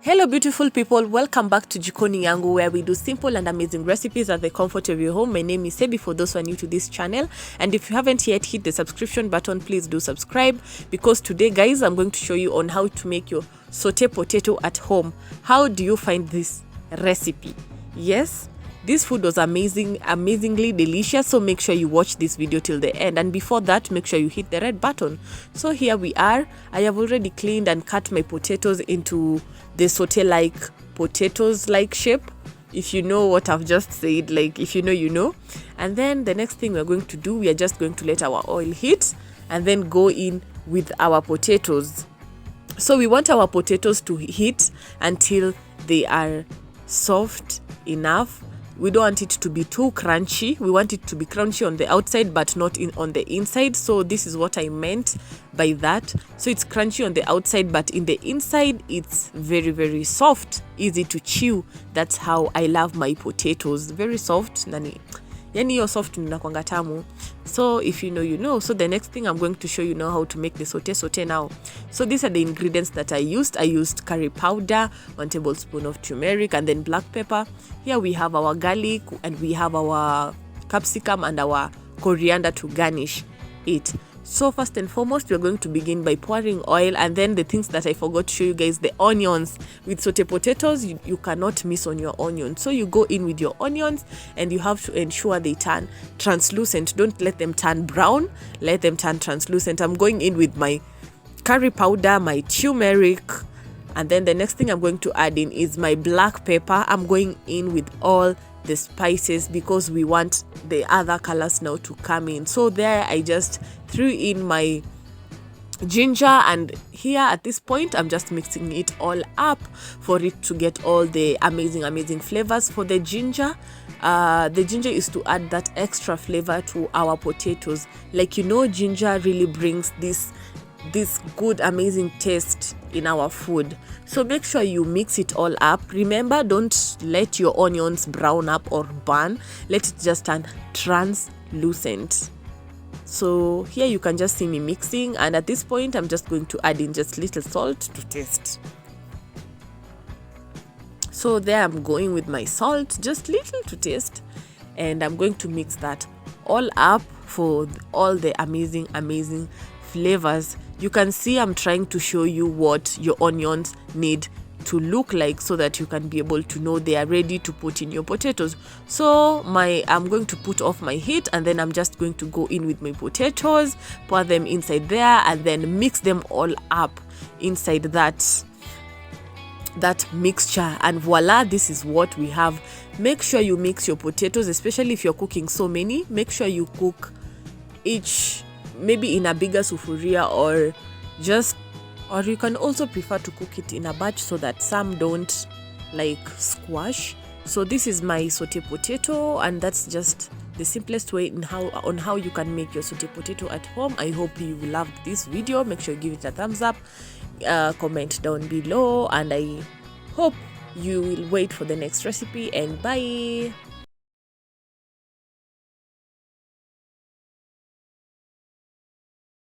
Hello beautiful people, welcome back to Jikoni Yangu, where we do simple and amazing recipes at the comfort of your home. My name is Sebi for those who are new to this channel, and if you haven't yet hit the subscription button, please do subscribe, because today guys I'm going to show you on how to make your saute potato at home. How do you find this recipe? Yes, this food was amazingly delicious, so make sure you watch this video till the end, and before that make sure you hit the red button. So here we are. I have already cleaned and cut my potatoes into the saute like potatoes like shape. If you know what I've just said, like if you know, you know. And then the next thing we're going to do, we are just going to let our oil heat and then go in with our potatoes. So we want our potatoes to heat until they are soft enough. We don't want it to be too crunchy. We want it to be crunchy on the outside but not on the inside. So this is what I meant by that. So it's crunchy on the outside but in the inside it's very soft, easy to chew. That's how I love my potatoes, very soft. Yani hiyo soft inakwanga tamu. So if you know, you know. So the next thing I'm going to show you now how to make the saute now. So these are the ingredients that I used. I used curry powder, 1 tablespoon of turmeric, and then black pepper. Here we have our garlic, and we have our capsicum and our coriander to garnish it. So first and foremost, we're going to begin by pouring oil, and then the things that I forgot to show you guys, the onions. With saute potatoes, you cannot miss on your onions. So you go in with your onions and you have to ensure they turn translucent. Don't let them turn brown, let them turn translucent. I'm going in with my curry powder, my turmeric, and then the next thing I'm going to add in is my black pepper. I'm going in with all the spices because we want the other colors now to come in. So there I just threw in my ginger, and here at this point I'm just mixing it all up for it to get all the amazing flavors. For the ginger is to add that extra flavor to our potatoes. Like, you know, ginger really brings this good amazing taste in our food. So make sure you mix it all up. Remember, don't let your onions brown up or burn. Let it just turn translucent. So here you can just see me mixing, and at this point I'm just going to add in just little salt to taste. So there I'm going with my salt, just little to taste, and I'm going to mix that all up for all the amazing flavors. You can see I'm trying to show you what your onions need to look like so that you can be able to know they are ready to put in your potatoes. So I'm going to put off my heat, and then I'm just going to go in with my potatoes, pour them inside there, and then mix them all up inside that mixture, and voila, this is what we have. Make sure you mix your potatoes, especially if you're cooking so many. Make sure you cook each maybe in a bigger sufuria, or you can also prefer to cook it in a batch so that some don't like squash. So this is my saute potato, and that's just the simplest way on how you can make your saute potato at home. I hope you loved this video. Make sure you give it a thumbs up, comment down below, and I hope you will wait for the next recipe, and bye.